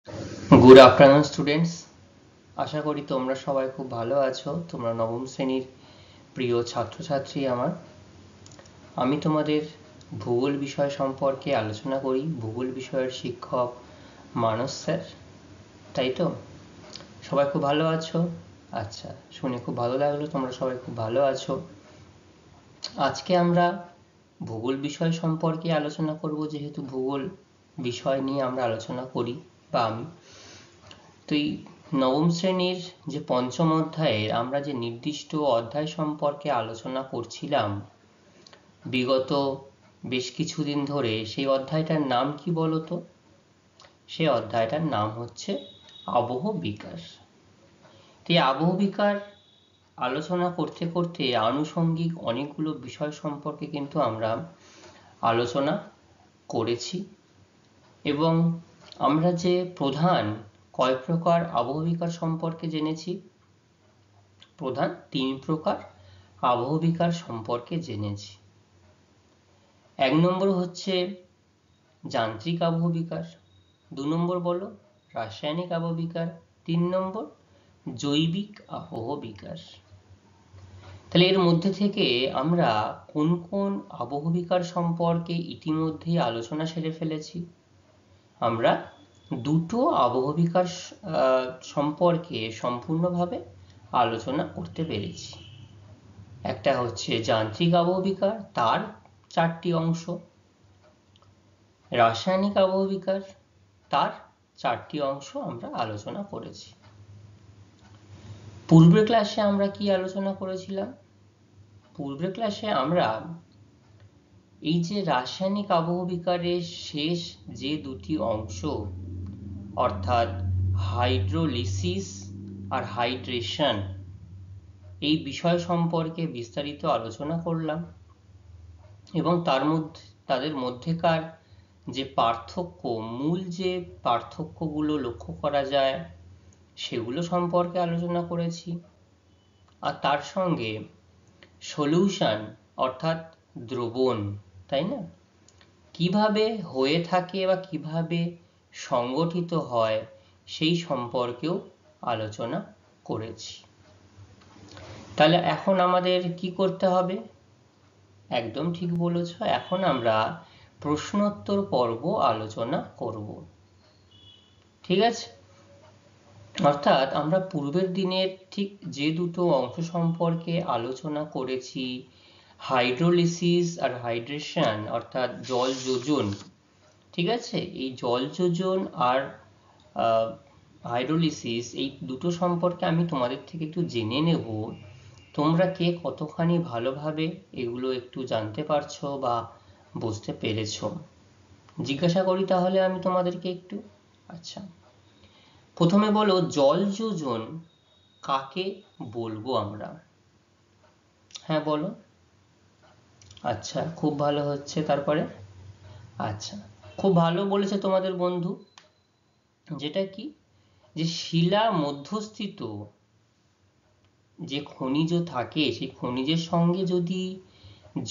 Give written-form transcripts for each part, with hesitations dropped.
Good afternoon students, আশা করি তোমরা সবাই খুব ভালো আছো। তোমরা নবম শ্রেণীর প্রিয় ছাত্রছাত্রী আমি তোমাদের ভূগোল বিষয় সম্পর্কে আলোচনা করি। ভূগোল বিষয়ের শিক্ষক মানস স্যার, তাই তো? সবাই খুব ভালো আছো? আচ্ছা, শুনে খুব ভালো লাগলো তোমরা সবাই খুব ভালো আছো। আজকে আমরা ভূগোল বিষয় সম্পর্কে আলোচনা করব, যেহেতু ভূগোল বিষয় নিয়ে আমরা আলোচনা করি বা আমি। তো এই নবম শ্রেণীর যে পঞ্চম অধ্যায়ের আমরা যে নির্দিষ্ট অধ্যায় সম্পর্কে আলোচনা করছিলাম বিগত বেশ কিছুদিন ধরে, সেই অধ্যায়টার নাম কি বলতো? সেই অধ্যায়টার নাম হচ্ছে আবহ বিকাশ। এই আবহ বিকার আলোচনা করতে করতে আনুষঙ্গিক অনেকগুলো বিষয় সম্পর্কে কিন্তু আমরা আলোচনা করেছি, এবং আমরা যে প্রধান কয় প্রকার আবহবিকার সম্পর্কে জেনেছি, প্রধান 3 প্রকার আবহবিকার সম্পর্কে জেনেছি। 1 নম্বর হচ্ছে যান্ত্রিক আবহবিকার, 2 নম্বর বলো রাসায়নিক আবহবিকার, 3 নম্বর জৈবিক আবহবিকার। তাহলে এর মধ্যে থেকে আমরা কোন কোন আবহবিকার সম্পর্কে ইতিমধ্যেই আলোচনা সেরে ফেলেছি? আমরা দুটো আবহবিকার সম্পর্কে সম্পূর্ণভাবে আলোচনা করতে পেরেছি। একটা হচ্ছে যান্ত্রিক আবহবিকার, তার 4টি অংশ। রাসায়নিক আবহবিকার, তার 4টি অংশ আমরা আলোচনা করেছি। পূর্বের ক্লাসে আমরা কি আলোচনা করেছিলাম? পূর্বের ক্লাসে আমরা এই যে রাসায়নিক আবহবিকারের শেষ যে দুটি অংশ, অর্থাৎ হাইড্রোলিসিস আর হাইড্রেশন, এই বিষয় সম্পর্কে বিস্তারিত আলোচনা করলাম, এবং তাদের মধ্যেকার যে পার্থক্য, মূল যে পার্থক্যগুলো লক্ষ্য করা যায় সেগুলো সম্পর্কে আলোচনা করেছি। আর তার সঙ্গে সলিউশন অর্থাৎ দ্রবণ, তাই না, কিভাবে হয়ে থাকে বা কিভাবে সংগঠিত হয় সেই সম্পর্কেও আলোচনা করেছি। তাহলে এখন আমাদের কি করতে হবে? একদম ঠিক বলেছ, এখন আমরা প্রশ্নোত্তর পর্ব আলোচনা করব। ঠিক আছে? অর্থাৎ আমরা পূর্বের দিনের ঠিক যে দুটো অংশ সম্পর্কে আলোচনা করেছি, হাইড্রোলিসিস আর হাইড্রেশন অর্থাৎ জল যোজন, ঠিক আছে, এই জল যোজন আর হাইড্রোলিসিস, এই দুটো সম্পর্কে আমি তোমাদের থেকে একটু জেনে নেব তোমরা কে কতখানি ভালোভাবে এগুলো একটু জানতে পারছো বা বুঝতে পেরেছো। জিজ্ঞাসা করি তাহলে আমি তোমাদেরকে একটু। আচ্ছা, প্রথমে বলো জল যোজন কাকে বলবো আমরা? হ্যাঁ বলো। আচ্ছা, খুব ভালো হচ্ছে। তারপরে আচ্ছা, খুব ভালো বলেছে তোমাদের বন্ধু। যেটা কি, যে শিলা মধ্যস্থিত যে খনিজ থাকে, সেই খনিজের সঙ্গে যদি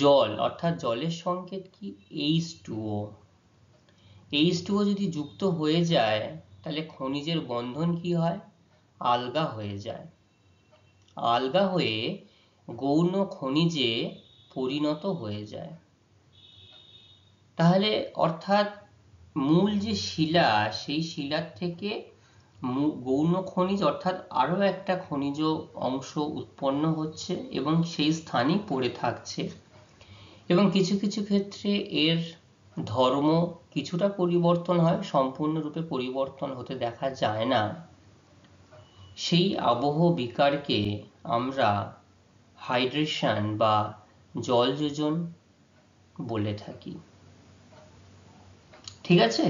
জল, অর্থাৎ জলের সংকেত কি H2O, H2O যদি যুক্ত হয়ে যায় তাহলে খনিজের বন্ধন কি হয়? আলগা হয়ে যায়। আলগা হয়ে গৌণ খনিজে পরিণত হয়ে যায়। তাহলে অর্থাৎ মূল যে শিলা, সেই শিলার থেকে গৌণ খনিজ অর্থাৎ আরো একটা খনিজ অংশ উৎপন্ন হচ্ছে এবং সেই স্থানেই পড়ে থাকছে, এবং কিছু কিছু ক্ষেত্রে এর ধর্ম কিছুটা পরিবর্তন হয়, সম্পূর্ণরূপে পরিবর্তন হতে দেখা যায় না। সেই আবহ বিকারকে আমরা হাইড্রেশন বা জল যোজন বলে থাকি। ঠিক আছে?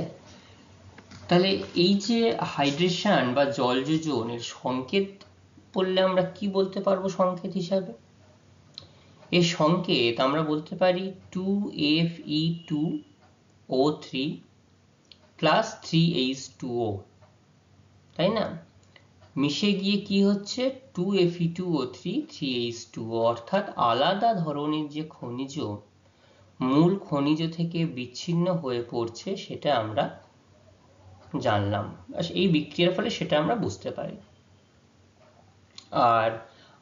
তাহলে এই যে হাইড্রেশন বা জল যোজন, এর সংকেত বললে আমরা কি বলতে পারবো সংকেত হিসাবে? এর সংকেত আমরা বলতে পারি 2Fe2O3 প্লাস 3H2O, তাই না? মিশে গিয়ে কি হচ্ছে? 2Fe2O3 3H2O, অর্থাৎ আলাদা ধরনের যে খনিজ মূল খনিজ থেকে বিচ্ছিন্ন হয়ে পড়ছে, সেটা আমরা জানলাম, এই বিক্রিয়ার ফলে সেটা আমরা বুঝতে পারি। আর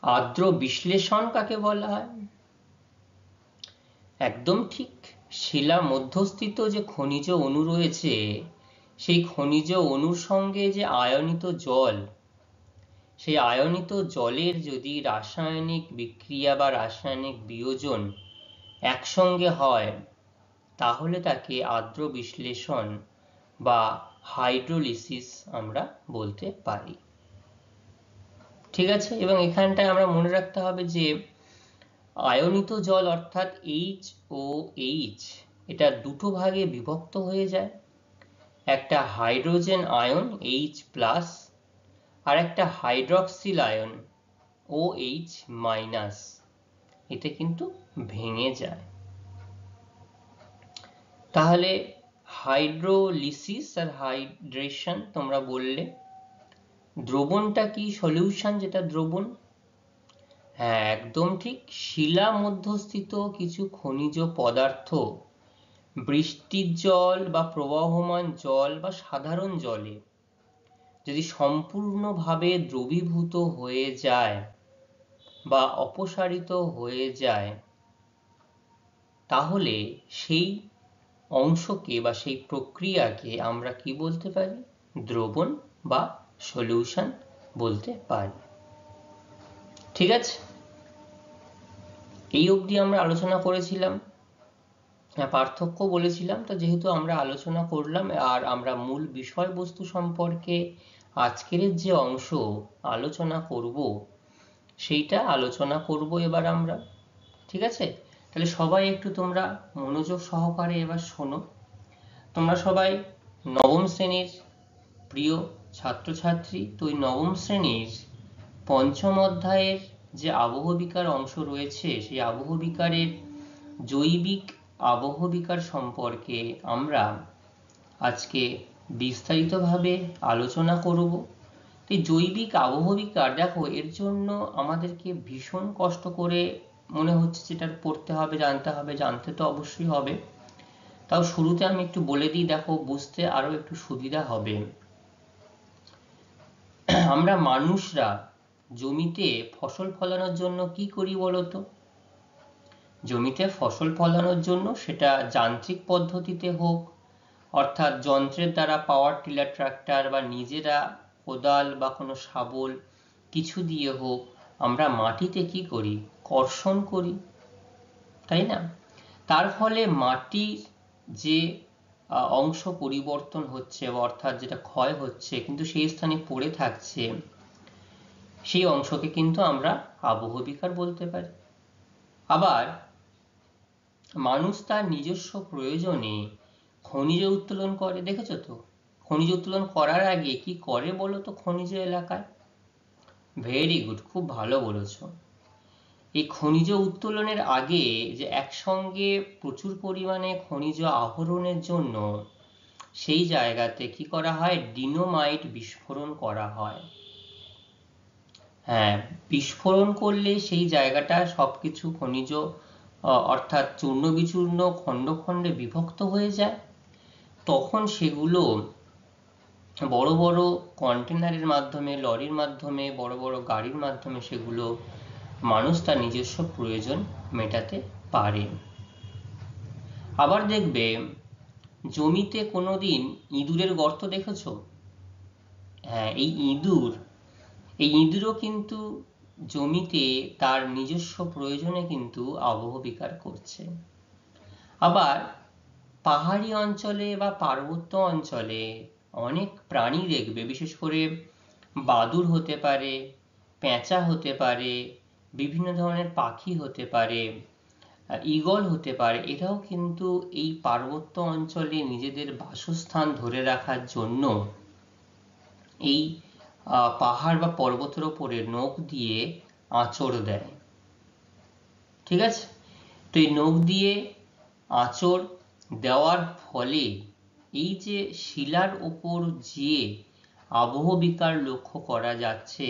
আর্দ্র বিশ্লেষণ কাকে বলা হয়? একদম ঠিক, শিলা মধ্যস্থিত যে খনিজ অণু রয়েছে, সেই খনিজ অণুর সঙ্গে যে আয়নিত জল, সেই আয়নিত জলের যদি রাসায়নিক বিক্রিয়া বা রাসায়নিক বিয়োজন একসঙ্গে হয়, তাহলে তাকে আর্দ্র বিশ্লেষণ বা হাইড্রোলিসিস আমরা বলতে পারি। ঠিক আছে, এবং এখানটায় আমরা মনে রাখতে হবে যে আয়নিত জল অর্থাৎ HOH এটা দুটো ভাগে বিভক্ত হয়ে যায়, একটা হাইড্রোজেন আয়ন H+, আর একটা হাইড্রক্সিল আয়ন OH-, এতে কিন্তু ভেঙে যায়। তাহলে হাইড্রোলিসিস আর হাইড্রেশন তোমরা বললে, দ্রবণটা কি? সলিউশন যেটা দ্রবণ, হ্যাঁ একদম ঠিক, শিলা মধ্যস্থিত কিছু খনিজ পদার্থ বৃষ্টির জল বা প্রবাহমান জল বা সাধারণ জলে যদি সম্পূর্ণভাবে দ্রবীভূত হয়ে যায় বা অপসারিত হয়ে যায়, তাহলে সেই অংশকে বা সেই প্রক্রিয়াকে আমরা কি বলতে পারি? দ্রবণ বা সলিউশন বলতে পারি। ঠিক আছে, এই অবধি আমরা আলোচনা করেছিলাম, পার্থক্য বলেছিলাম। তো যেহেতু আমরা আলোচনা করলাম আর আমরা মূল বিষয়বস্তু সম্পর্কে আজকের যে অংশ আলোচনা করব সেইটা আলোচনা করব এবার আমরা। ঠিক আছে, তাহলে সবাই একটু তোমরা মনোযোগ সহকারে এবার শোনো। তোমরা সবাই নবম শ্রেণীর প্রিয় ছাত্রছাত্রী, তো ওই নবম শ্রেণীর পঞ্চম অধ্যায়ের যে আবহবিকার অংশ রয়েছে, সেই আবহবিকারের জৈবিক আবহবিকার সম্পর্কে আমরা আজকে বিস্তারিতভাবে আলোচনা করব। এই জৈবিক আবহবিকার, দেখো এর জন্য আমাদেরকে ভীষণ কষ্ট করে মনে হচ্ছে যেটা পড়তে হবে, জানতে হবে, জানতে তো অবশ্যই হবে। তাও শুরুতে আমি একটু বলে দিই, দেখো বুঝতে আরো একটু সুবিধা হবে। আমরা মানুষরা জমিতে ফসল ফলানোর জন্য কি করি বলতো? জমিতে ফসল ফলানোর জন্য সেটা যান্ত্রিক পদ্ধতিতে হোক, অর্থাৎ যন্ত্রের দ্বারা পাওয়ার টিলার ট্রাক্টর বা নিজেরা কোদাল বা কোনো শাবল কিছু দিয়ে হোক, আমরা মাটিতে কি করি? কর্ষণ করি, তাই না? তার ফলে মাটির যে অংশ পরিবর্তন হচ্ছে, অর্থাৎ যেটা ক্ষয় হচ্ছে কিন্তু সেই স্থানে পড়ে থাকছে, সেই অংশকে কিন্তু আমরা আবহবিকার বলতে পারি। আবার মানুষ তার নিজস্ব প্রয়োজনে খনিজ উত্তোলন করে, দেখেছো তো? খনিজ উত্তোলন করার আগে কি করে বলো তো খনিজ এলাকায়? ভেরি গুড, খুব ভালো বলেছো। এই খনিজ উত্তোলনের আগে যে একসঙ্গে প্রচুর পরিমাণে খনিজ আহরণের জন্য সেই জায়গাতে কি করা হয়? ডিনোমাইট বিস্ফোরণ করা হয়। হ্যাঁ, বিস্ফোরণ করলে সেই জায়গাটা সবকিছু খনিজ অর্থাৎ চূর্ণ বিচূর্ণ খণ্ড খণ্ডে বিভক্ত হয়ে যায়। তখন সেগুলো বড় বড় কন্টেনারের মাধ্যমে, লরির মাধ্যমে, বড় বড় গাড়ির মাধ্যমে সেগুলো মানুষ তার নিজস্ব প্রয়োজন মেটাতে পারে। আবার দেখবে জমিতে কোনোদিন ইঁদুরের গর্ত দেখেছো? হ্যাঁ, এই ইঁদুরও কিন্তু জমিতে তার নিজস্ব প্রয়োজনে কিন্তু আবহবিকার করছে। আবার পাহাড়ি অঞ্চলে বা পার্বত্য অঞ্চলে অনেক প্রাণী দেখবে, বিশেষ করে বাদুড় হতে পারে, পেঁচা হতে পারে, বিভিন্ন ধরনের পাখি হতে পারে, ঈগল হতে পারে, এরাও কিন্তু এই পার্বত্য অঞ্চলে নিজেদের বাসস্থান ধরে রাখার জন্য এই পাহাড় বা পর্বতের ওপরে নখ দিয়ে আঁচড় দেয়। ঠিক আছে, তো এই নখ দিয়ে আঁচড় দেওয়ার ফলে এই যে শিলার ওপর যে আবহবিকার লক্ষ্য করা যাচ্ছে,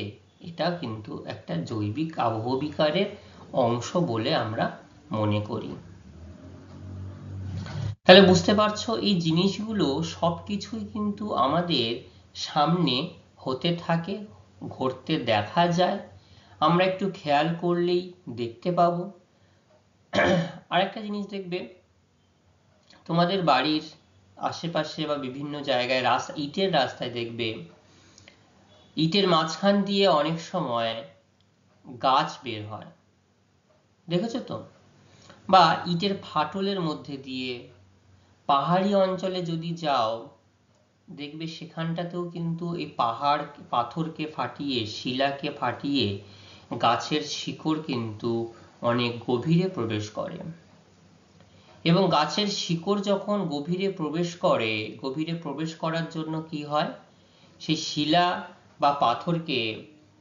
এটা কিন্তু একটা জৈবিক আবহবিকারের অংশ বলে আমরা মনে করি। তাহলে বুঝতে পারছো এই জিনিসগুলো সবকিছুই কিন্তু আমাদের সামনে হতে থাকে, ঘটতে দেখা যায়, আমরা একটু খেয়াল করলেই দেখতে পাবো। আরেকটা জিনিস দেখবে, তোমাদের বাড়ির আশেপাশে বা বিভিন্ন জায়গায় ইটের রাস্তায় দেখবে ইটের মাঝখান দিয়ে অনেক সময় গাছ বের হয়, দেখেছো তো? বা ইটের ফাটলের মধ্যে দিয়ে পাহাড়ি অঞ্চলে যদি যাও, দেখবে সেখানটাতেও কিন্তু এই পাহাড় পাথরকে ফাটিয়ে, শিলাকে ফাটিয়ে গাছের শিকড় কিন্তু অনেক গভীরে প্রবেশ করে। এবং গাছের শিকড় যখন গভীরে প্রবেশ করে, গভীরে প্রবেশ করার জন্য কি হয়, সেই শিলা বা পাথরকে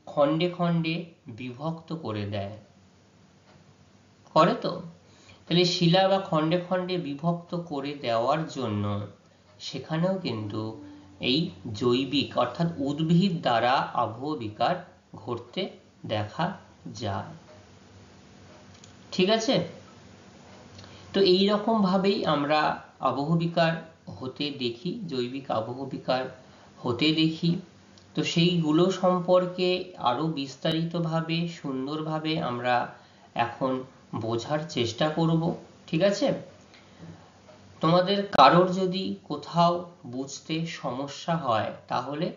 খণ্ডে খণ্ডে বিভক্ত করে দেয়, করে তো? তাহলে শিলা বা খণ্ডে খণ্ডে বিভক্ত করে দেওয়ার জন্য সেখানেও কিন্তু এই জৈবিক অর্থাৎ উদ্ভিদ দ্বারা আবহবিকার ঘটতে দেখা যায়। ঠিক আছে? তো এই রকম ভাবেই আমরা আবহবিকার হতে দেখি, জৈবিক আবহবিকার হতে দেখি। তো সেইগুলো সম্পর্কে আরো বিস্তারিতভাবে, সুন্দরভাবে আমরা এখন বোঝার চেষ্টা করব। ঠিক আছে? তোমাদের কারোর যদি কোথাও বুঝতে সমস্যা হয় তাহলে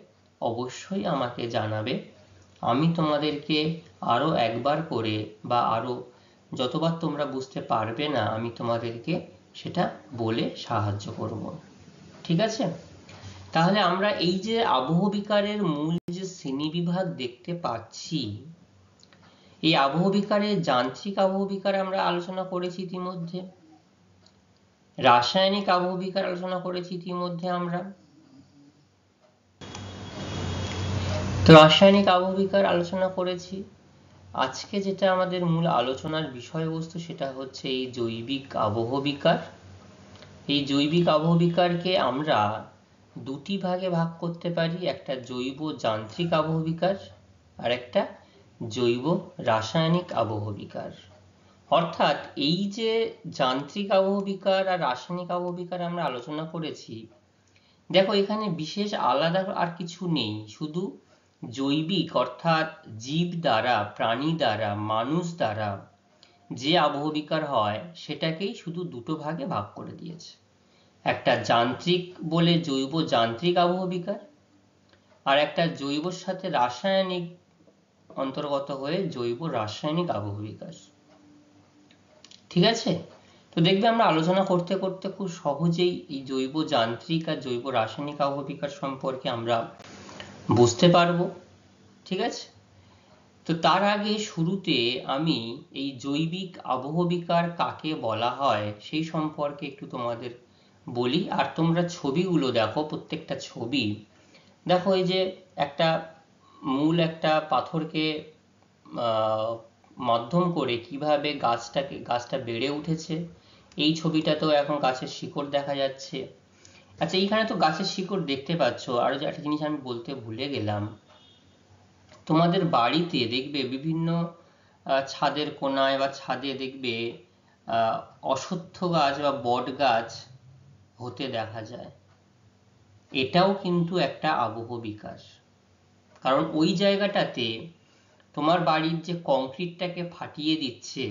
অবশ্যই আমাকে জানাবে। আমি তোমাদেরকে আরো একবার করে বা আরো যতবার তোমরা বুঝতে পারবে না, আমি তোমাদেরকে সেটা বলে সাহায্য করব। ঠিক আছে? তাহলে আমরা এই যে আবহবিকারের মূল যে শ্রেণীবিভাগ দেখতে পাচ্ছি, এই আবহবিকারের যান্ত্রিক আবহবিকার আমরা আলোচনা করেছি ইতিমধ্যে, রাসায়নিক আবহবিকার আলোচনা করেছি ইতিমধ্যে আমরা। তো রাসায়নিক আবহবিকার আলোচনা করেছি। আজকে যেটা আমাদের মূল আলোচনার বিষয়বস্তু সেটা হচ্ছে এই জৈবিক আবহবিকার। এই জৈবিক আবহবিকারকে আমরা দুটি ভাগে ভাগ করতে পারি, একটা জৈব যান্ত্রিক আবহবিকার আর একটা জৈব রাসায়নিক আবহবিকার। অর্থাৎ এই যে যান্ত্রিক আবহবিকার আর রাসায়নিক আবহবিকার আমরা আলোচনা করেছি, দেখো এখানে বিশেষ আলাদা আর কিছু নেই, শুধু জৈবিক অর্থাৎ জীব দ্বারা, প্রাণী দ্বারা, মানুষ দ্বারা যে আবহবিকার হয় সেটাকেই শুধু দুটো ভাগে ভাগ করে দিয়েছে। একটা যান্ত্রিক বলে জৈব যান্ত্রিক আবহবিকার, আর একটা জৈবর সাথে রাসায়নিক অন্তর্গত হয়ে জৈব রাসায়নিক আবহবিকার। ঠিক আছে? তো দেখবে আমরা আলোচনা করতে করতে খুব সহজেই এই জৈব যান্ত্রিক আর জৈব রাসায়নিক আবহবিকার সম্পর্কে আমরা বুঝতে পারবো। ঠিক আছে? তো তার আগে শুরুতে আমি এই জৈবিক আবহবিকার কাকে বলা হয় সেই সম্পর্কে একটু তোমাদের বলি। আর তোমরা ছবিগুলো দেখো, প্রত্যেকটা ছবি দেখো, এই যে একটা মূল একটা পাথরকে মাধ্যম করে কিভাবে গাছটা বেড়ে উঠেছে। এই ছবিটাতেও এখন গাছের শিকড় দেখা যাচ্ছে। আচ্ছা, এইখানে তো গাছের শিকড় দেখতে পাচ্ছ। আরো যে একটা জিনিস আমি বলতে ভুলে গেলাম, তোমাদের বাড়িতে দেখবে বিভিন্ন ছাদের কোনায় বা ছাদে দেখবে অশ্বত্থ গাছ বা বট গাছ হতে দেখা যায়। এটাও কিন্তু একটা আবহ বিকাশ, কারণ ওই জায়গাটাতে তোমার বাড়ির যে কংক্রিটটাকে ফাটিয়ে দিচ্ছে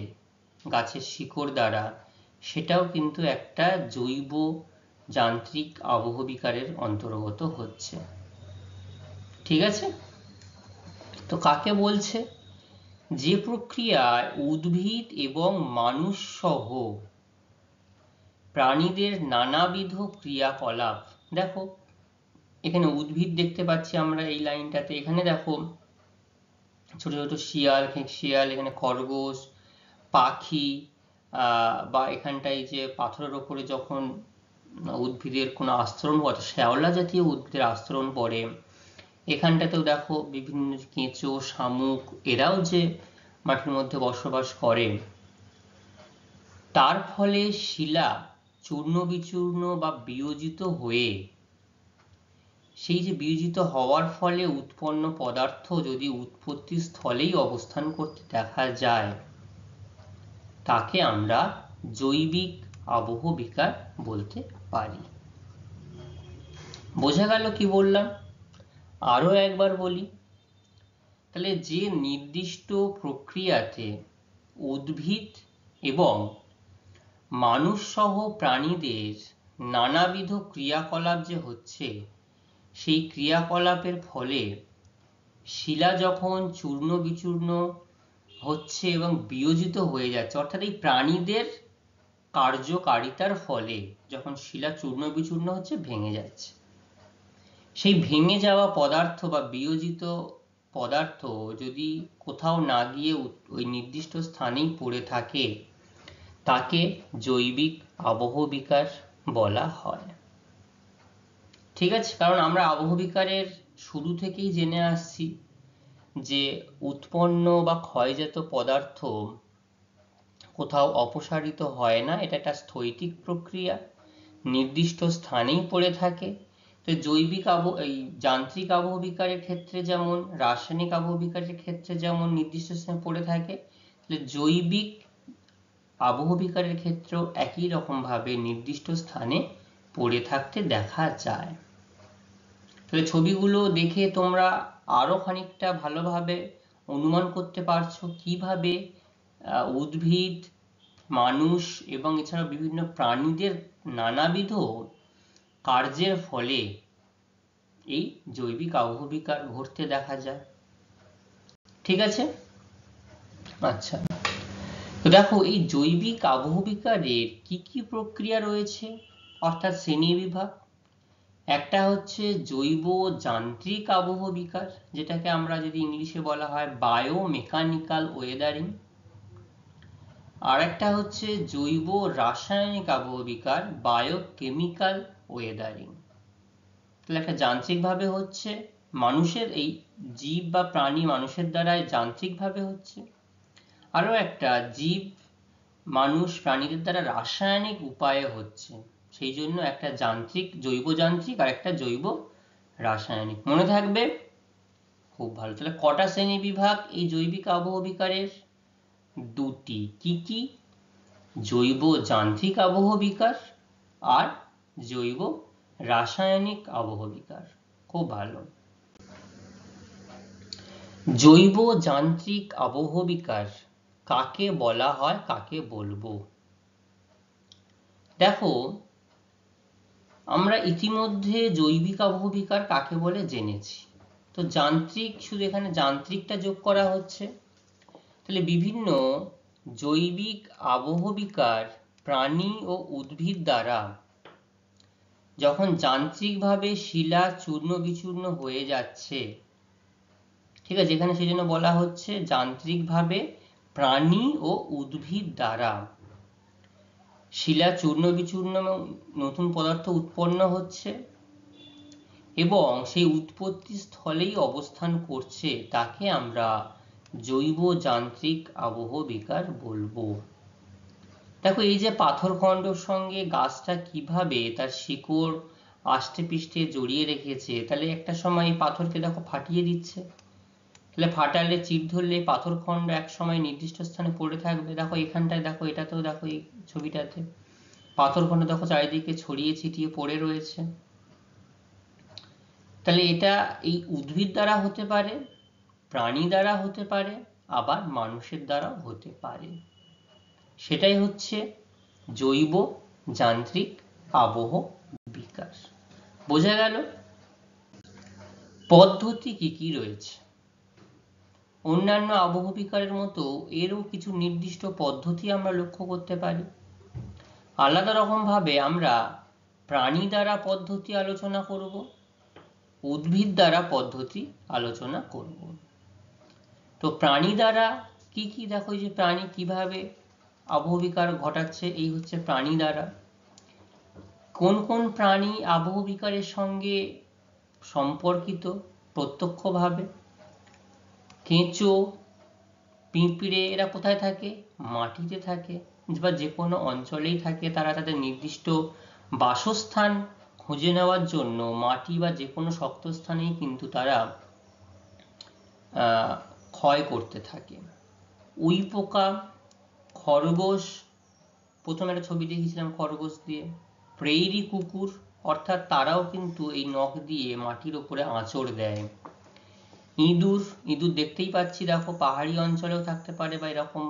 গাছের শিকড় দ্বারা, সেটাও কিন্তু একটা জৈব যান্ত্রিক আবহবিকারের অন্তর্গত হচ্ছে। ঠিক আছে? তো কাকে বলছে? যে প্রক্রিয়ায় উদ্ভিদ এবং মানুষ সহ প্রাণীদের নানাবিধ ক্রিয়াকলাপ, দেখো এখানে উদ্ভিদ দেখতে পাচ্ছি আমরা এই লাইনটাতে, এখানে দেখো ছোট ছোট শিয়াল, এখানে খরগোশ, পাখি, বা এখানটায় যে পাথরের ওপরে যখন উদ্ভিদের কোনো আস্তরণ পড়ে, শ্যাওলা জাতীয় উদ্ভিদের আস্তরণ পড়ে, এখানটাতেও দেখো বিভিন্ন কেঁচো, শামুক, এরাও যে মাটির মধ্যে বসবাস করে, তার ফলে শিলা চূর্ণ বিচূর্ণ বা বিয়োজিত হয়ে, সেই যে বিয়োজিত হওয়ার ফলে উৎপন্ন পদার্থ যদি উৎপত্তি স্থলেই অবস্থান করতে দেখা যায়, তাকে আমরা জৈবিক আবহ বিকার বলতে পারি। বোঝা গেল কি বললাম? আরো একবার বলি, তাহলে যে নির্দিষ্ট প্রক্রিয়াতে উদ্ভিদ এবং মানুষ সহ প্রাণীদের নানাবিধ ক্রিয়াকলাপ যে হচ্ছে, সেই ক্রিয়াকলাপের ফলে শিলা যখন চূর্ণ বিচূর্ণ হচ্ছে এবং বিয়োজিত হয়ে যাচ্ছে, অর্থাৎ এই প্রাণীদের কার্যকারিতার ফলে যখন শিলা চূর্ণ বিচূর্ণ হচ্ছে, ভেঙে যাচ্ছে, সেই ভেঙে যাওয়া পদার্থ বা বিয়োজিত পদার্থ যদি কোথাও না গিয়ে ওই নির্দিষ্ট স্থানেই পড়ে থাকে, তাকে জৈবিক আবহ বিকার বলা হয়। ঠিক আছে, কারণ আমরা আবহ বিকারের শুরু থেকেই জেনে আসছি যে উৎপন্ন বা ক্ষয়জাত পদার্থ কোথাও অপসারিত হয় না, এটা একটা স্থৈতিক প্রক্রিয়া, নির্দিষ্ট স্থানেই পড়ে থাকে। তো জৈবিক এই যান্ত্রিক আবহ বিকারের ক্ষেত্রে যেমন, রাসায়নিক আবহ বিকারের ক্ষেত্রে যেমন নির্দিষ্ট স্থানে পড়ে থাকে, জৈবিক আবহ বিকারের ক্ষেত্রেও একই রকম ভাবে নির্দিষ্ট স্থানে পড়ে থাকতে দেখা যায়। তাহলে ছবিগুলো দেখে তোমরা আরো খানিকটা ভালোভাবে অনুমান করতে পারছো কিভাবে উদ্ভিদ, মানুষ এবং এছাড়া বিভিন্ন প্রাণীদের নানাবিধ কার্যের ফলে এই জৈবিক আবহ বিকার ঘটতে দেখা যায়। ঠিক আছে, আচ্ছা, তো দেখো এই জৈবিক আবহ বিকারের কি কি প্রক্রিয়া রয়েছে, অর্থাৎ শ্রেণী বিভাগ। একটা হচ্ছে জৈব যান্ত্রিক আবহ বিকার, যেটাকে আমরা যদি ইংলিশে বলা হয় বায়োমেকানিক্যাল ওয়েদারিং। আর একটা হচ্ছে জৈব রাসায়নিক আবহ বিকার, বায়োকেমিক্যাল ওয়েদারিং। তাহলে একটা যান্ত্রিক ভাবে হচ্ছে, মানুষের এই জীব বা প্রাণী মানুষের দ্বারাই যান্ত্রিক ভাবে হচ্ছে। আরো একটা জীব মানুষ প্রাণীদের দ্বারা রাসায়নিক উপায়ে হচ্ছে, সেই জন্য একটা যান্ত্রিক, জৈব যান্ত্রিক আর একটা জৈব রাসায়নিক। মনে থাকবে, খুব ভালো। তাহলে কটা শ্রেণী বিভাগ এই জৈবিক আবহ বিকারের? দুটি। কি কি? জৈব যান্ত্রিক আবহ বিকার আর জৈব রাসায়নিক আবহ বিকার। খুব ভালো। জৈব যান্ত্রিক আবহ বিকার কাকে বলা হয়, কাকে বলবো? দেখো, আমরা ইতিমধ্যে জৈবিক আবহ বিকার কাকে বলে জেনেছি, তো যান্ত্রিক, শুধু এখানে যান্ত্রিকটা যোগ করা হচ্ছে। তাহলে বিভিন্ন জৈবিক আবহ বিকার প্রাণী ও উদ্ভিদ দ্বারা যখন যান্ত্রিকভাবে শিলা চূর্ণ বিচূর্ণ হয়ে যাচ্ছে, ঠিক আছে, এখানে সেই জন্য বলা হচ্ছে যান্ত্রিকভাবে প্রাণী ও উদ্ভিদ দ্বারা শিলা চূর্ণ বিচূর্ণ এবং নতুন পদার্থ উৎপন্ন হচ্ছে এবং সেই উৎপত্তি স্থলেই অবস্থান করছে, তাকে আমরা জৈব যান্ত্রিক আবহ বিকার বলবো। দেখো, এই যে পাথরখণ্ডের সঙ্গে গাছটা কিভাবে তার শিকড় আষ্টে পৃষ্ঠে জড়িয়ে রেখেছে, তাহলে একটা সময় এই পাথরকে দেখো ফাটিয়ে দিচ্ছে, তাহলে ফাটালে চিপ ধরলে পাথরখণ্ড এক সময় নির্দিষ্ট স্থানে পড়ে থাকবে। দেখো এখানটায়, দেখো এটাতেও, দেখো এই ছবিটাতে পাথরখণ্ড দেখো চারিদিকে ছড়িয়ে ছিটিয়ে পড়ে রয়েছে। তাহলে এটা এই উদ্ভিদ দ্বারা হতে পারে, প্রাণী দ্বারা হতে পারে, আবার মানুষের দ্বারাও হতে পারে। সেটাই হচ্ছে জৈব যান্ত্রিক আবহ বিকার। বোঝা গেল? পদ্ধতি কি কি রয়েছে? অন্যান্য আবহ বিকারের মতো এরও কিছু নির্দিষ্ট পদ্ধতি আমরা লক্ষ্য করতে পারি। আলাদা রকম ভাবে আমরা প্রাণী দ্বারা পদ্ধতি আলোচনা করব, উদ্ভিদ দ্বারা পদ্ধতি আলোচনা করব। তো প্রাণী দ্বারা কি কি, দেখো যে প্রাণী কিভাবে আবহ বিকার ঘটাচ্ছে, এই হচ্ছে প্রাণী দ্বারা। কোন কোন প্রাণী আবহ বিকারের সঙ্গে সম্পর্কিত প্রত্যক্ষভাবে? কেঁচো, পিঁপড়ে, এরা কোথায় থাকে? মাটিতে থাকে, বা যে কোনো অঞ্চলেই থাকে। তারা তাদের নির্দিষ্ট বাসস্থান খুঁজে নেওয়ার জন্য মাটি বা যে কোনো শক্ত স্থানেই কিন্তু তারা ক্ষয় করতে থাকে। উইপোকা, খরগোশ, প্রথমে একটা ছবি দেখিয়েছিলাম খরগোশ দিয়ে। প্রেইরি কুকুর, অর্থাৎ তারাও কিন্তু এই নখ দিয়ে মাটির ওপরে আঁচড় দেয়। ইঁদুর, ইঁদুর দেখতেই পাচ্ছি, দেখো পাহাড়ি অঞ্চলেও থাকতে পারে বা এরকম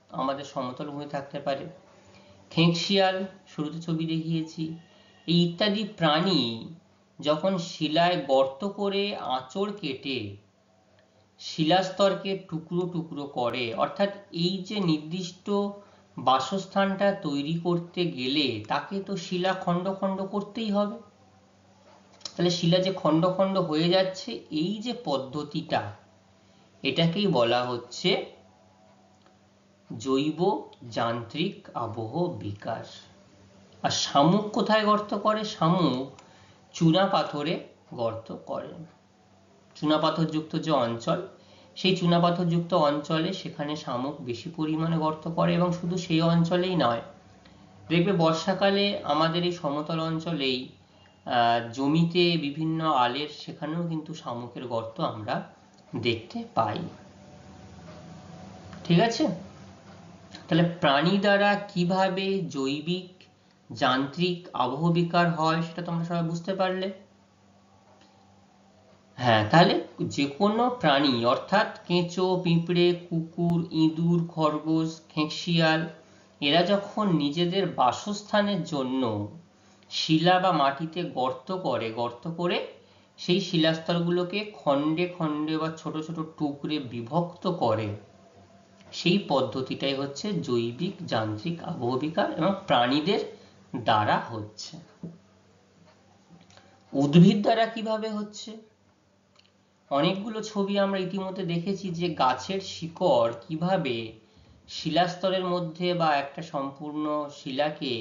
আমাদের সমতল ভূমি থাকতে পারে। খেঁকশিয়াল, শুরুতে ছবি দেখিয়েছি। এই ইত্যাদি প্রাণী যখন শিলায় গর্ত করে আঁচড় কেটে শিলাস্তরকে টুকরো টুকরো করে, অর্থাৎ এই যে নির্দিষ্ট বাসস্থানটা তৈরি করতে গেলে তাকে তো শিলা খণ্ড খণ্ড করতেই হবে। তাহলে শিলা যে খণ্ড খণ্ড হয়ে যাচ্ছে, এই যে পদ্ধতিটা, এটাকেই বলা হচ্ছে জৈব যান্ত্রিক আবহ বিকাশ। আর শামুক কোথায় গর্ত করে? শামুক চুনা পাথরে গর্ত করে। চুনাপাথরযুক্ত যে অঞ্চল, সেই চুনাপাথরযুক্ত অঞ্চলে সেখানে শামুক বেশি পরিমাণে গর্ত করে, এবং শুধু সেই অঞ্চলেই নয়, দেখবে বর্ষাকালে আমাদের এই সমতল অঞ্চলেই জমিতে বিভিন্ন আলের সেখানেও কিন্তু শামুকের গর্ত আমরা দেখতে পাই। ঠিক আছে? তাহলে প্রাণী দ্বারা কিভাবে জৈবিক যান্ত্রিক আবহবিকার হয় সেটা তোমরা সবাই বুঝতে পারলে। হ্যাঁ, তাহলে যে কোনো প্রাণী, অর্থাৎ কেঁচো, পিঁপড়ে, কুকুর, ইঁদুর, খরগোশ, খেঁকশিয়াল, এরা যখন নিজেদের বাসস্থানের জন্য শিলা বা মাটিতে গর্ত করে সেই শিলাস্তরগুলোকে খণ্ডে খণ্ডে বা ছোট ছোট টুকরে বিভক্ত করে, সেই পদ্ধতিটাই হচ্ছে জৈবিক যান্ত্রিক আবহবিকার, এবং প্রাণীদের দ্বারা হচ্ছে। উদ্ভিদ দ্বারা কিভাবে হচ্ছে? অনেকগুলো ছবি আমরা ইতিমধ্যে দেখেছি যে গাছের শিকড় কিভাবে শিলাস্তরের মধ্যে বা একটা সম্পূর্ণ শিলাকে,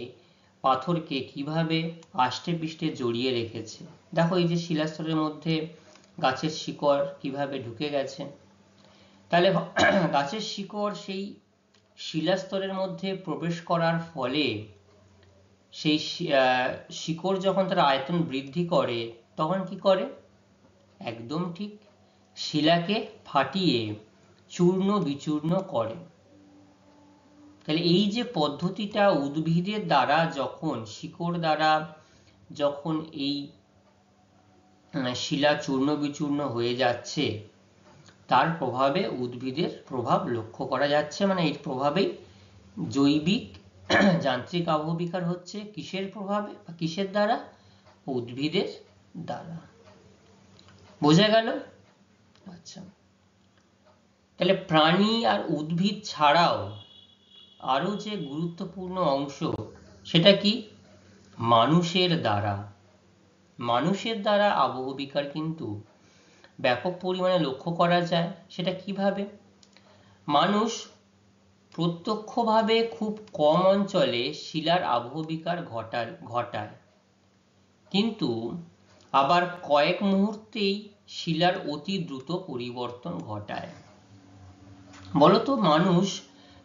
পাথরকে কিভাবে আষ্টে পৃষ্ঠে জড়িয়ে রেখেছে। দেখো এই যে শিলাস্তরের মধ্যে গাছের শিকড় কিভাবে ঢুকে গেছে। তাহলে গাছের শিকড় সেই শিলাস্তরের মধ্যে প্রবেশ করার ফলে সেই শিকড় যখন তার আয়তন বৃদ্ধি করে, তখন কি করে? একদম ঠিক, শিলাকে ফাটিয়ে চূর্ণ বিচূর্ণ করে। তাহলে এই যে পদ্ধতিটা উদ্ভিদের দ্বারা, যখন শিকড় দ্বারা যখন এই শিলা চূর্ণ বিচূর্ণ হয়ে যাচ্ছে, তার প্রভাবে উদ্ভিদের প্রভাব লক্ষ্য করা যাচ্ছে। মানে এর প্রভাবেই জৈবিক যান্ত্রিক আবহবিকার হচ্ছে। কিসের প্রভাবে বা কিসের দ্বারা? উদ্ভিদের দ্বারা। বোঝা গেল? আচ্ছা, তাহলে প্রাণী আর উদ্ভিদ ছাড়াও আরো যে গুরুত্বপূর্ণ অংশ, সেটা কি? মানুষের দ্বারা। মানুষের দ্বারা আবহবিকার কিন্তু ব্যাপক পরিমাণে লক্ষ্য করা যায়। সেটা কিভাবে? মানুষ প্রত্যক্ষভাবে খুব কম অঞ্চলে শিলার আবহবিকার ঘটায়, কিন্তু আবার কয়েক মুহূর্তেই শিলার অতি দ্রুত পরিবর্তন ঘটায়। বলতো মানুষ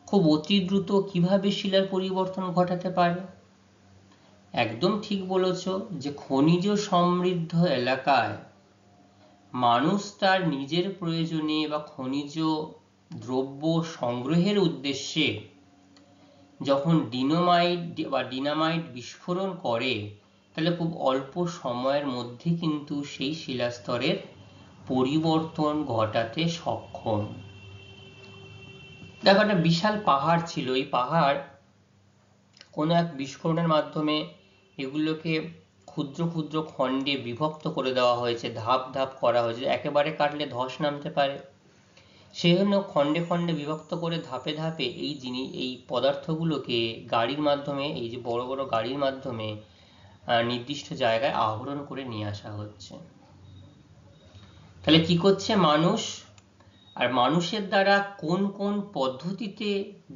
খুব অতি দ্রুত কিভাবে শিলার পরিবর্তন ঘটাতে পারে? একদম ঠিক বলেছ, যে খনিজ সমৃদ্ধ এলাকায় মানুষ তার নিজের প্রয়োজনে বা খনিজ দ্রব্য সংগ্রহের উদ্দেশ্যে যখন ডিনামাইট বিস্ফোরণ করে, তাহলে খুব অল্প সময়ের মধ্যে কিন্তু সেই শিলাস্তরের পরিবর্তন ঘটাতে সক্ষম। দেখো একটা বিশাল পাহাড় ছিল, এই পাহাড় কোনো এক বিস্ফোরণের মাধ্যমে এগুলোকে ক্ষুদ্র ক্ষুদ্র খণ্ডে বিভক্ত করে দেওয়া হয়েছে, ধাপ ধাপ করা হয়েছে, একেবারে কাটলে ধস নামতে পারে। সেই জন্য খণ্ডে খণ্ডে বিভক্ত করে ধাপে ধাপে এই পদার্থগুলোকে গাড়ির মাধ্যমে, এই যে বড় বড় গাড়ির মাধ্যমে নির্দিষ্ট জায়গায় আহরণ করে নিয়ে আসা হচ্ছে। তাহলে কি করছে মানুষ? আর মানুষের দ্বারা কোন কোন পদ্ধতিতে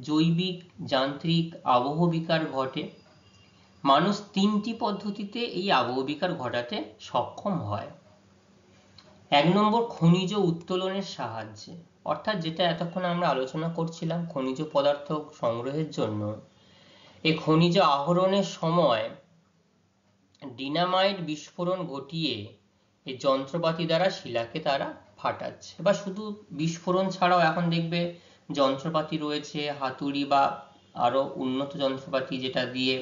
জৈবিক যান্ত্রিক আবহবিকার ঘটে? মানুষ তিনটি পদ্ধতিতে এই আবহবিকার ঘটাতে সক্ষম হয়। 1 নম্বর, খনিজ উত্তোলনের সাহায্যে, অর্থাৎ যেটা এতক্ষণ আমরা আলোচনা করছিলাম খনিজ পদার্থ সংগ্রহের জন্য, এই খনিজ আহরণের সময় ডিনামাইট বিস্ফোরণ ঘটিয়ে এই যন্ত্রপাতি দ্বারা শিলাকে তারা ফাটাচ্ছে। বা শুধু বিস্ফোরণ ছাড়াও এখন দেখবে যন্ত্রপাতি রয়েছে, হাতুড়ি বা আরো উন্নত যন্ত্রপাতি যেটা দিয়ে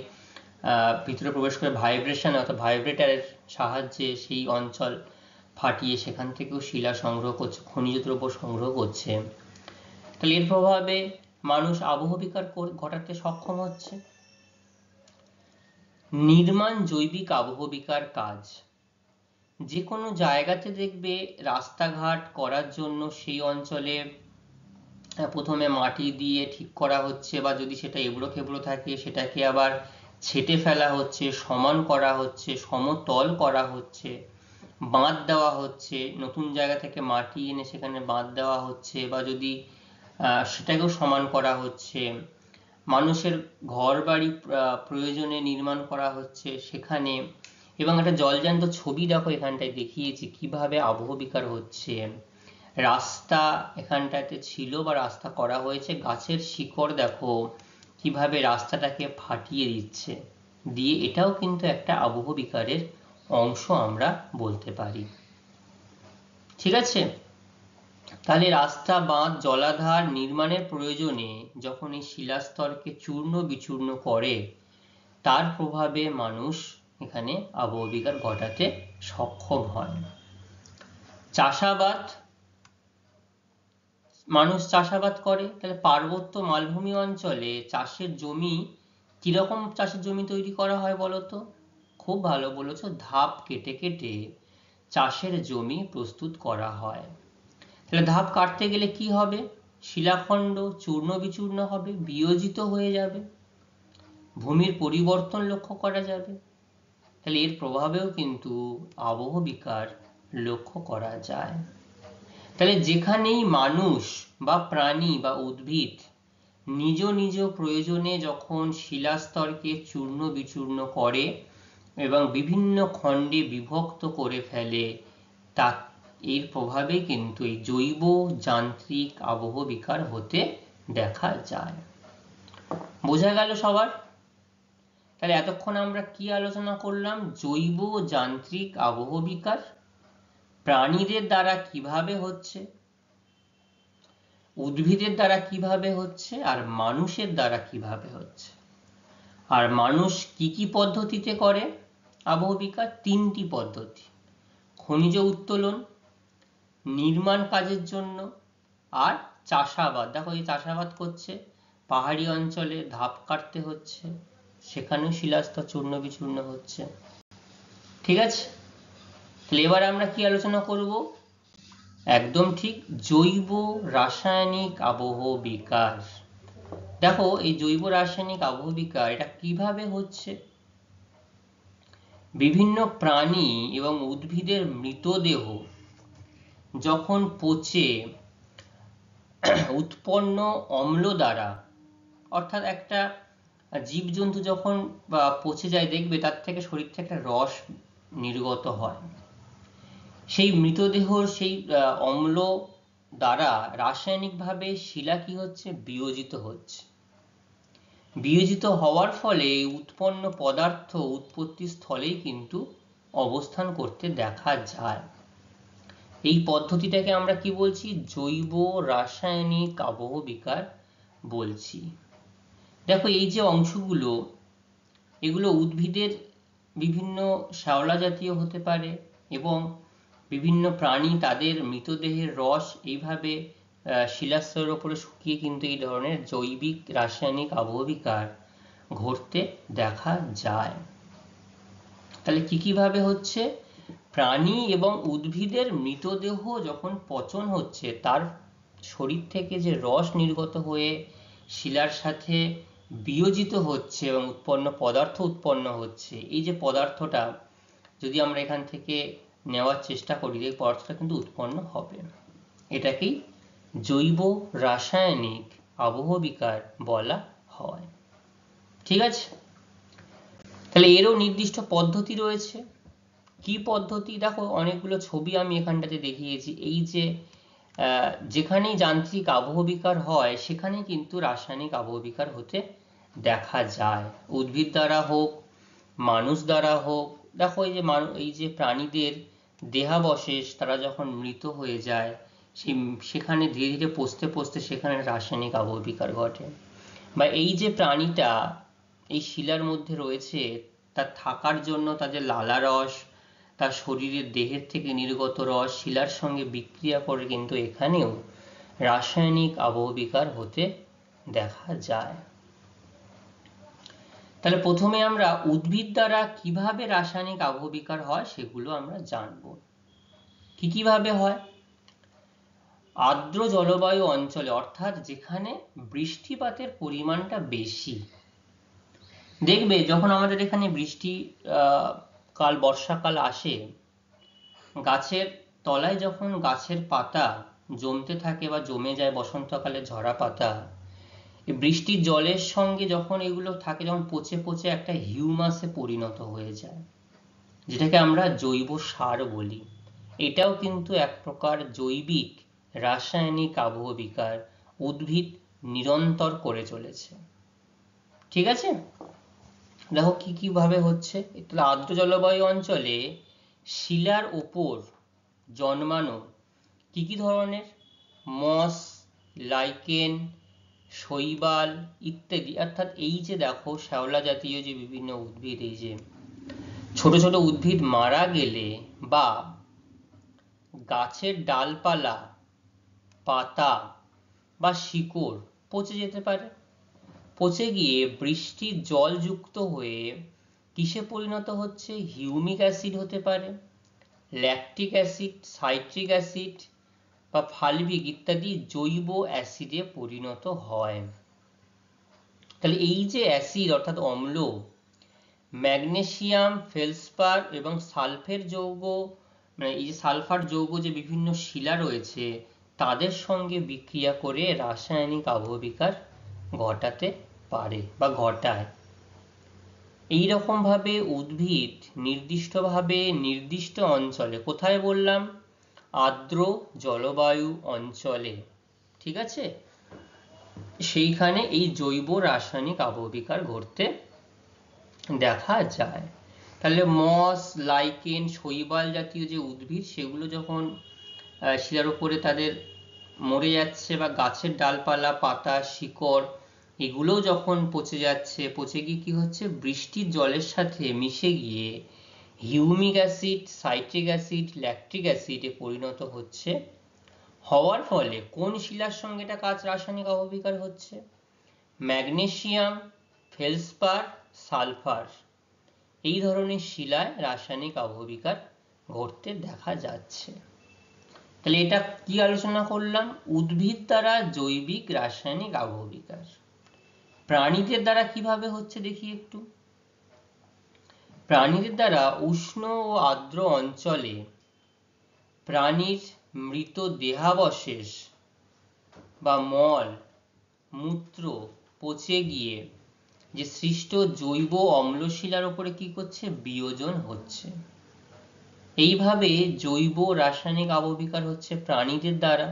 ভিতরে প্রবেশ করে ভাইব্রেশন অর্থাৎ ভাইব্রেটারের সাহায্যে সেই অঞ্চল ফাটিয়ে সেখান থেকেও শিলা সংগ্রহ করছে, খনিজ দ্রব্য সংগ্রহ করছে। তাহলে এর প্রভাবে মানুষ আবহবিকার ঘটাতে সক্ষম হচ্ছে। নির্মাণ জৈবিক আবহবিকার কাজ। যে কোনো জায়গাতে দেখবে রাস্তাঘাট করার জন্য সেই অঞ্চলে প্রথমে মাটি দিয়ে ঠিক করা হচ্ছে, বা যদি সেটা এবড়ো খেবড়ো থাকে সেটাকে আবার ছেঁটে ফেলা হচ্ছে, সমান করা হচ্ছে, সমতল করা হচ্ছে, বাঁধ দেওয়া হচ্ছে, নতুন জায়গা থেকে মাটি এনে সেখানে বাঁধ দেওয়া হচ্ছে, বা যদি সেটাকেও সমান করা হচ্ছে, মানুষের ঘর বাড়ি প্রয়োজনে নির্মাণ করা হচ্ছে সেখানে। এবং একটা জলজ্যান্ত ছবি দেখো এখানটায় দেখিয়েছি কিভাবে আবহবিকার হচ্ছে। রাস্তা এখানটাতে ছিল বা রাস্তা করা হয়েছে, গাছের শিকড় দেখো কিভাবে রাস্তাটাকে ফাটিয়ে দিচ্ছে, দিয়ে এটাও কিন্তু একটা আবহবিকারের অংশ আমরা বলতে পারি। ঠিক আছে, তাহলে রাস্তা, বাঁধ, জলাধার নির্মাণের প্রয়োজনে যখন এই শিলাস্তরকে চূর্ণ বিচূর্ণ করে, তার প্রভাবে মানুষ এখানে আবহবিকার ঘটাতে সক্ষম হয়। চাষাবাদ, মানুষ চাষাবাদ করে, তাহলে পার্বত্য মালভূমি অঞ্চলে চাষের জমি কিরকম চাষের জমি তৈরি করা হয় বলতো? খুব ভালো বলেছো, ধাপ কেটে কেটে চাষের জমি প্রস্তুত করা হয়। তাহলে ধাপ কাটতে গেলে কি হবে? শিলাখণ্ড চূর্ণ বিচূর্ণ হবে, বিয়োজিত হয়ে যাবে, ভূমির পরিবর্তন লক্ষ্য করা যাবে। তাহলে এর প্রভাবেও কিন্তু আবহবিকার লক্ষ্য করা যায়। তাহলে যেখানেই মানুষ বা প্রাণী বা উদ্ভিদ নিজ নিজ প্রয়োজনে যখন শিলাস্তরকে চূর্ণ বিচূর্ণ করে এবং বিভিন্ন খণ্ডে বিভক্ত করে ফেলে, তা এর প্রভাবে কিন্তু এই জৈব যান্ত্রিক আবহবিকার হতে দেখা যায়। বোঝা গেল সবার? তাহলে এতক্ষণ আমরা কি আলোচনা করলাম? জৈব যান্ত্রিক আবহবিকার প্রাণীদের দ্বারা কিভাবে হচ্ছে, উদ্ভিদের দ্বারা কিভাবে হচ্ছে, আর মানুষের দ্বারা কিভাবে হচ্ছে। আর মানুষ কি কি পদ্ধতিতে করে আবহবিকার? 3টি পদ্ধতি: খনিজ উত্তোলন, নির্মাণ কাজের জন্য, আর চাষাবাদ। দেখো এই চাষাবাদ করছে, পাহাড়ি অঞ্চলে ধাপ কাটতে হচ্ছে, সেখানেও শিলাস্তর চূর্ণ বিচূর্ণ হচ্ছে। ঠিক আছে, তাহলে এবার আমরা কি আলোচনা করব? একদম ঠিক, জৈব রাসায়নিক আবহবিকার। দেখো এই জৈব রাসায়নিক আবহবিকার এটা কিভাবে হচ্ছে? বিভিন্ন প্রাণী এবং উদ্ভিদের মৃতদেহ যখন পচে উৎপন্ন অম্ল দ্বারা, অর্থাৎ একটা জীবজন্তু যখন পচে যায় দেখবে তার থেকে শরীর থেকে রস নির্গত হয়, সেই মৃতদেহর সেই অম্ল দ্বারা রাসায়নিকভাবে শিলা কি হচ্ছে? বিয়োজিত হচ্ছে। বিয়োজিত হওয়ার ফলে উৎপন্ন পদার্থ উৎপত্তি স্থলেই কিন্তু অবস্থান করতে দেখা যায়। এই পদ্ধতিটাকে আমরা কি বলছি? জৈব রাসায়নিক আবহবিকার বলছি। দেখো এই যে অংশগুলো, এগুলো উদ্ভিদের বিভিন্ন শ্যাওলা জাতীয় হতে পারে, এবং বিভিন্ন প্রাণী তাদের মৃতদেহের রস এইভাবে শিলাস্তরের উপরে শুকিয়ে কিন্তু এই ধরনের জৈবিক রাসায়নিক আবহবিকার ঘটতে দেখা যায়। তাহলে কি ভাবে হচ্ছে? প্রাণী এবং উদ্ভিদের মৃতদেহ যখন পচন হচ্ছে, তার শরীর থেকে যে রস নির্গত হয়ে শিলার সাথে বিয়োজিত হচ্ছে এবং উৎপন্ন পদার্থ উৎপন্ন হচ্ছে, এই যে পদার্থটা যদি আমরা এখান থেকে নেওয়ার চেষ্টা করি, এই পদার্থটা কিন্তু উৎপন্ন হবে। এটাকেই জৈব রাসায়নিক আবহবিকার বলা হয়। ঠিক আছে, তাহলে এরও নির্দিষ্ট পদ্ধতি রয়েছে। কি পদ্ধতি? দেখো অনেকগুলো ছবি আমি এখানটাতে দেখিয়েছি। এই যে যেখানেই যান্ত্রিক আবহবিকার হয় সেখানে কিন্তু রাসায়নিক আবহবিকার হতে দেখা যায়, উদ্ভিদ দ্বারা হোক, মানুষ দ্বারা হোক। দেখো এই যে প্রাণীদের দেহাবশেষ তারা যখন মৃত হয়ে যায়, সেখানে ধীরে ধীরে পচতে পচতে সেখানে রাসায়নিক আবহবিকার ঘটে। বা এই যে প্রাণীটা এই শিলার মধ্যে রয়েছে, তার থাকার জন্য তাদের লালা রস, তার শরীরের দেহের থেকে নির্গত রস শিলার সঙ্গে বিক্রিয়া করে কিন্তু এখানেও রাসায়নিক আবহবিকার হতে দেখা যায়। তাহলে প্রথমে আমরা উদ্ভিদ দ্বারা কিভাবে রাসায়নিক আবহবিকার হয় সেগুলো আমরা জানবো। কিভাবে হয়? আর্দ্র জলবায়ু অঞ্চলে, অর্থাৎ যেখানে বৃষ্টিপাতের পরিমাণটা বেশি। দেখবে যখন আমাদের এখানে বৃষ্টি কাল বর্ষাকাল আসে, গাছের তলায় যখন গাছের পাতা জমতে থাকে বা জমে যায় বসন্তকালে ঝরা পাতা, এই বৃষ্টির জলের সঙ্গে যখন এগুলো থাকে, যখন পচে পচে একটা হিউমাসে পরিণত হয়ে যায়, যেটাকে আমরা জৈব সার বলি। এটাও কিন্তু এক প্রকার জৈবিক রাসায়নিক আবহবিকার উদ্ভিদ নিরন্তর করে চলেছে। ঠিক আছে, দেখো কিভাবে হচ্ছে। আর্দ্র জলবায়ু অঞ্চলে শিলার ওপর জন্মানো কি ধরনের মস, লাইকেন, শৈবাল ইত্যাদি, অর্থাৎ এই যে দেখো শ্যাওলা জাতীয় যে বিভিন্ন উদ্ভিদ, এই যে ছোট ছোট উদ্ভিদ মারা গেলে বা গাছের ডালপালা, পাতা বা শিকড় পচে যেতে পারে, পচে গিয়ে বৃষ্টির জল যুক্ত হয়ে কিসে পরিণত হচ্ছে? হিউমিক অ্যাসিড হতে পারে, ল্যাকটিক অ্যাসিড, সাইট্রিক অ্যাসিড বা ফালভিক ইত্যাদি জৈব অ্যাসিডে পরিণত হয়। তাহলে এই যে অ্যাসিড অর্থাৎ অম্ল, ম্যাগনেসিয়াম, ফেলসপার এবং সালফেট যৌগ, মানে এই যে সালফার যৌগ যে বিভিন্ন শিলা রয়েছে তাদের সঙ্গে বিক্রিয়া করে রাসায়নিক আবহবিকার ঘটাতে পারে বা ঘটায়। এইরকম ভাবে উদ্ভিদ নির্দিষ্টভাবে নির্দিষ্ট অঞ্চলে, কোথায় বললাম? আর্দ্র জলবায়ু অঞ্চলে, ঠিক আছে, সেইখানে এই জৈব রাসায়নিক আবহবিকার ঘটতে দেখা যায়। তাহলে মস, লাইকেন, শৈবাল জাতীয় যে উদ্ভিদ সেগুলো যখন শিলার উপরে তাদের মরে যাচ্ছে, বা গাছের ডালপালা, পাতা, শিকড় এগুলোও যখন পচে যাচ্ছে, পচে গিয়ে কি হচ্ছে? বৃষ্টির জলের সাথে মিশে গিয়ে humic acid, citric acid, lactic অ্যাসিডে পরিণত হচ্ছে। হওয়ার ফলে কোন শিলার সঙ্গে এটা কাজ রাসায়নিক আবহবিকার হচ্ছে? ম্যাগনেসিয়াম, ফেলসপার, সালফার এই ধরনের শিলায় রাসায়নিক আবহবিকার ঘটতে দেখা যাচ্ছে। তাহলে এটা কি আলোচনা করলাম? উদ্ভিদ দ্বারা জৈবিক রাসায়নিক আবহবিকার। প্রাণীদের দ্বারা কিভাবে হচ্ছে দেখি একটু। প্রাণীদের দ্বারা উষ্ণ ও আর্দ্র অঞ্চলে প্রাণীর মৃত দেহাবশেষ বা মল মূত্র পচে গিয়ে যে সৃষ্ট জৈব অম্লশিলার উপরে কি করছে? বিয়োজন হচ্ছে। এইভাবে জৈব রাসায়নিক আবহবিকার হচ্ছে প্রাণীদের দ্বারা।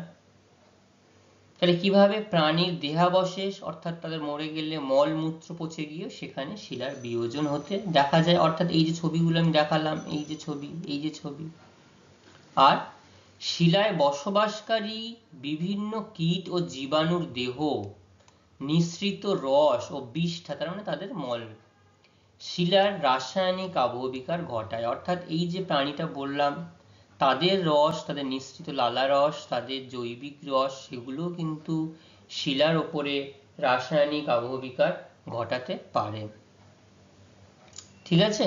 তাহলে কিভাবে? প্রাণীর দেহাবশেষ অর্থাৎ তাদের মরে গেলে মল মূত্র পচে গিয়ে সেখানে শিলার বিয়োজন হতে দেখা যায়, অর্থাৎ এই যে ছবিগুলো আমি দেখালাম, এই যে ছবি, এই যে ছবি। আর শিলায় বসবাসকারী বিভিন্ন কীট ও জীবাণুর দেহ নিঃসৃত রস ও বিষ্ঠা, তার মানে তাদের মল, শিলার রাসায়নিক আবহবিকার ঘটায়। অর্থাৎ এই যে প্রাণীটা বললাম তাদের রস, তাদের নিঃসৃত লালা রস, তাদের জৈবিক রস, সেগুলো কিন্তু শিলার ওপরে রাসায়নিক আবহবিকার ঘটাতে পারে। ঠিক আছে,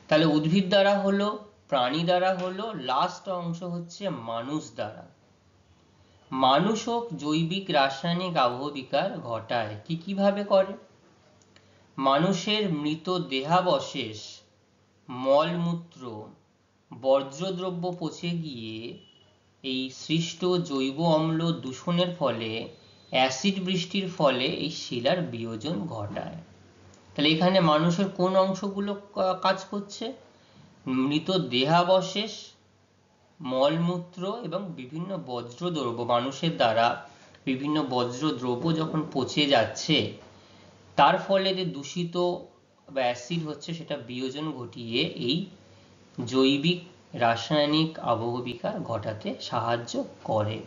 তাহলে উদ্ভিদ দ্বারা হলো, প্রাণী দ্বারা হলো, লাস্ট অংশ হচ্ছে মানুষ দ্বারা। মানুষও জৈবিক রাসায়নিক আবহবিকার ঘটায়। কিভাবে করে? মানুষের মৃত দেহাবশেষ, মলমূত্র, বর্জ্যদ্রব্য পচে গিয়ে এই সৃষ্ট জৈব অম্ল দূষণের ফলে, অ্যাসিড বৃষ্টির ফলে এই শিলার বিয়োজন ঘটায়। তাহলে এখানে মানুষের কোন অংশগুলো কাজ করছে? মৃত দেহাবশেষ, মলমূত্র এবং বিভিন্ন বজ্রদ্রব্য, মানুষের দ্বারা বিভিন্ন বজ্রদ্রব্য যখন পচে যাচ্ছে তার ফলে যে দূষিত বা অ্যাসিড হচ্ছে সেটা বিয়োজন ঘটিয়ে এই জৈবিক রাসায়নিক আবহবিকার ঘটাতে সাহায্য করে।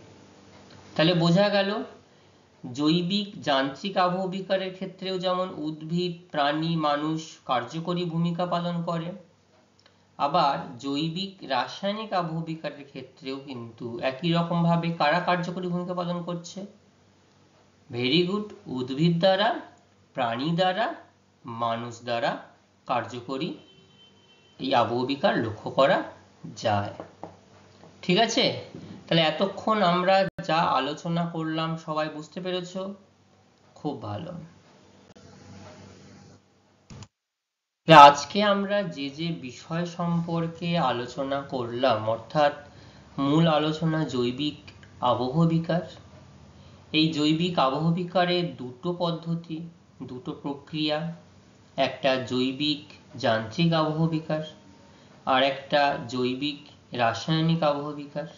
তাহলে বোঝা গেল জৈবিক যান্ত্রিক আবহবিকারের ক্ষেত্রেও যেমন উদ্ভিদ, প্রাণী, মানুষ কার্যকরী ভূমিকা পালন করে, আবার জৈবিক রাসায়নিক আবহবিকারের ক্ষেত্রেও কিন্তু একই রকম ভাবে কারা কার্যকরী ভূমিকা পালন করছে? ভেরি গুড, উদ্ভিদ দ্বারা, প্রাণী দ্বারা, মানুষ দ্বারা কার্যকরী এই আবহবিকার লক্ষ্য করা যায়। ঠিক আছে, তাহলে এতক্ষণ আমরা যা আলোচনা করলাম সবাই বুঝতে পেরেছো? খুব ভালো। আজকে আমরা যে যে বিষয় সম্পর্কে আলোচনা করলাম, অর্থাৎ মূল আলোচনা জৈবিক আবহবিকার। এই জৈবিক আবহবিকারের দুটো পদ্ধতি, দুটো প্রক্রিয়া, একটা জৈবিক যান্ত্রিক আবহবিকার আর একটা জৈবিক রাসায়নিক আবহবিকার।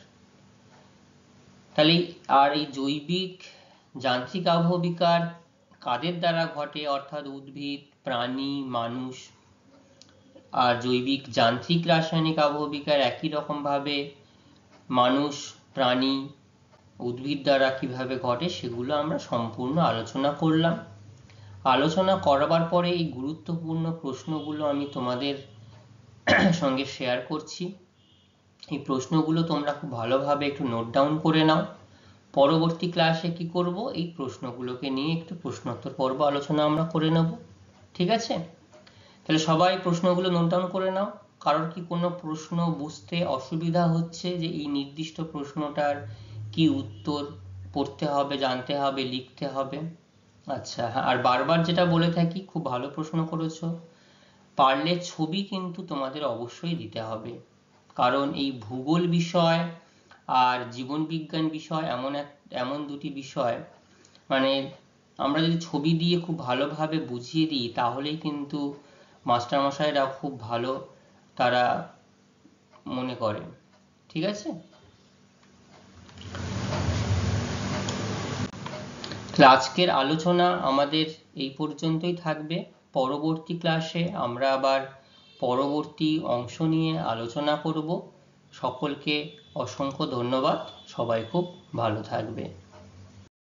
তাহলে আর এই জৈবিক যান্ত্রিক আবহবিকার কাদের দ্বারা ঘটে, অর্থাৎ উদ্ভিদ, প্রাণী, মানুষ। আর জৈবিক যান্ত্রিক রাসায়নিক আবহবিকার একই রকম ভাবে মানুষ, প্রাণী, উদ্ভিদ দ্বারা কিভাবে ঘটে সেগুলো আমরা সম্পূর্ণ আলোচনা করলাম। আলোচনা করবার পরে এই গুরুত্বপূর্ণ প্রশ্নগুলো আমি তোমাদের সঙ্গে শেয়ার করছি। এই প্রশ্নগুলো তোমরা খুব ভালোভাবে একটু নোট ডাউন করে নাও। পরবর্তী ক্লাসে কি করব, এই প্রশ্নগুলোকে নিয়ে একটু প্রশ্নোত্তর পর্ব আলোচনা আমরা করে নেব। ঠিক আছে, তাহলে সবাই প্রশ্নগুলো নোট ডাউন করে নাও। কারোর কি কোনো প্রশ্ন বুঝতে অসুবিধা হচ্ছে যে এই নির্দিষ্ট প্রশ্নটার কি উত্তর পড়তে হবে, জানতে হবে, লিখতে হবে? আচ্ছা, আর বারবার যেটা বলে থাকি, খুব ভালো প্রশ্ন করেছো, পারলে ছবি কিন্তু তোমাদের অবশ্যই দিতে হবে। কারণ এই ভূগোল বিষয় আর জীবন বিজ্ঞান বিষয় এমন দুটি বিষয়, মানে আমরা যদি ছবি দিয়ে খুব ভালোভাবে বুঝিয়ে দিই তাহলেই কিন্তু মাস্টারমশাইরা খুব ভালো তারা মনে করে। ঠিক আছে, আজকের আলোচনা আমাদের এই পর্যন্তই থাকবে। পরবর্তী ক্লাসে আমরা আবার পরবর্তী অংশ নিয়ে আলোচনা করব। সকলকে অসংখ্য ধন্যবাদ, সবাই খুব ভালো থাকবে।